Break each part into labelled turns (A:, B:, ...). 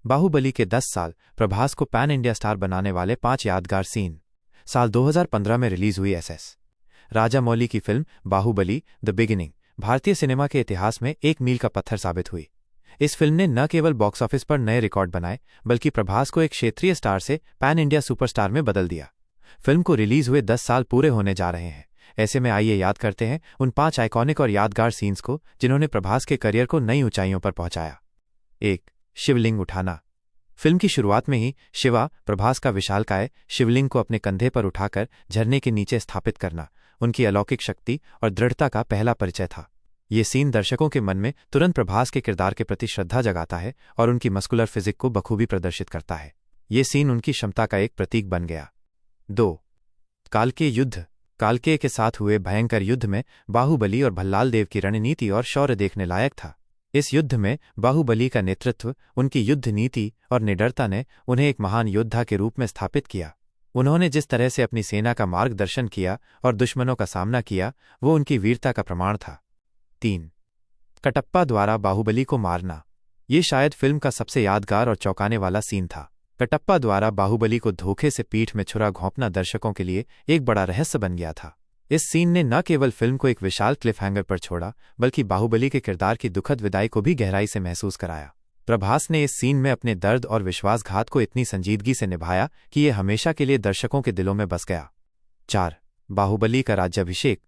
A: बाहुबली के 10 साल प्रभास को पैन इंडिया स्टार बनाने वाले 5 यादगार सीन। साल 2015 में रिलीज हुई एस राजामौली की फिल्म बाहुबली द बिगिनिंग भारतीय सिनेमा के इतिहास में एक मील का पत्थर साबित हुई। इस फिल्म ने न केवल बॉक्स ऑफिस पर नए रिकॉर्ड बनाए बल्कि प्रभास को एक क्षेत्रीय स्टार से पैन इंडिया सुपरस्टार में बदल दिया। फिल्म को रिलीज हुए 10 साल पूरे होने जा रहे हैं। ऐसे में आइए याद करते हैं उन 5 आइकॉनिक और यादगार सीन्स को जिन्होंने प्रभास के करियर को नई ऊंचाइयों पर पहुंचाया। 1. शिवलिंग उठाना। फिल्म की शुरुआत में ही शिवा प्रभास का विशालकाय शिवलिंग को अपने कंधे पर उठाकर झरने के नीचे स्थापित करना उनकी अलौकिक शक्ति और दृढ़ता का पहला परिचय था। ये सीन दर्शकों के मन में तुरंत प्रभास के किरदार के प्रति श्रद्धा जगाता है और उनकी मस्कुलर फिजिक को बखूबी प्रदर्शित करता है। ये सीन उनकी क्षमता का एक प्रतीक बन गया। 2. कालकेय युद्ध। कालकेय के साथ हुए भयंकर युद्ध में बाहुबली और भल्लाल देव की रणनीति और शौर्य देखने लायक था। इस युद्ध में बाहुबली का नेतृत्व, उनकी युद्ध नीति और निडरता ने उन्हें एक महान योद्धा के रूप में स्थापित किया। उन्होंने जिस तरह से अपनी सेना का मार्गदर्शन किया और दुश्मनों का सामना किया वो उनकी वीरता का प्रमाण था। 3. कटप्पा द्वारा बाहुबली को मारना। ये शायद फिल्म का सबसे यादगार और चौंकाने वाला सीन था। कटप्पा द्वारा बाहुबली को धोखे से पीठ में छुरा घोंपना दर्शकों के लिए एक बड़ा रहस्य बन गया था। इस सीन ने न केवल फिल्म को एक विशाल क्लिफहैंगर पर छोड़ा बल्कि बाहुबली के किरदार की दुखद विदाई को भी गहराई से महसूस कराया। प्रभास ने इस सीन में अपने दर्द और विश्वासघात को इतनी संजीदगी से निभाया कि ये हमेशा के लिए दर्शकों के दिलों में बस गया। 4. बाहुबली का राज्याभिषेक।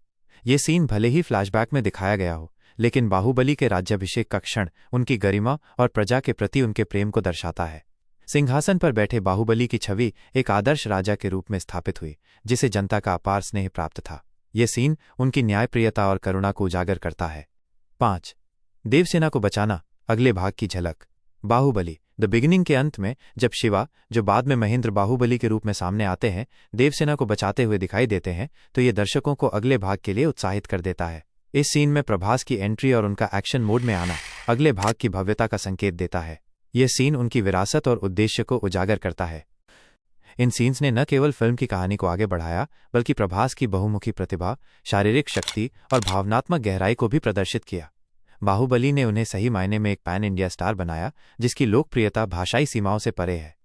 A: ये सीन भले ही फ्लैशबैक में दिखाया गया हो लेकिन बाहुबली के राज्याभिषेक का क्षण उनकी गरिमा और प्रजा के प्रति उनके प्रेम को दर्शाता है। सिंहासन पर बैठे बाहुबली की छवि एक आदर्श राजा के रूप में स्थापित हुई जिसे जनता का अपार स्नेह प्राप्त था। यह सीन उनकी न्यायप्रियता और करुणा को उजागर करता है। 5. देवसेना को बचाना। अगले भाग की झलक। बाहुबली द बिगिनिंग के अंत में जब शिवा, जो बाद में महेंद्र बाहुबली के रूप में सामने आते हैं, देवसेना को बचाते हुए दिखाई देते हैं तो ये दर्शकों को अगले भाग के लिए उत्साहित कर देता है। इस सीन में प्रभास की एंट्री और उनका एक्शन मोड में आना अगले भाग की भव्यता का संकेत देता है। यह सीन उनकी विरासत और उद्देश्य को उजागर करता है। इन सीन्स ने न केवल फिल्म की कहानी को आगे बढ़ाया बल्कि प्रभास की बहुमुखी प्रतिभा, शारीरिक शक्ति और भावनात्मक गहराई को भी प्रदर्शित किया। बाहुबली ने उन्हें सही मायने में एक पैन इंडिया स्टार बनाया जिसकी लोकप्रियता भाषाई सीमाओं से परे है।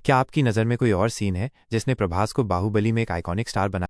A: क्या आपकी नज़र में कोई और सीन है जिसने प्रभास को बाहुबली में एक आइकॉनिक स्टार बनाया?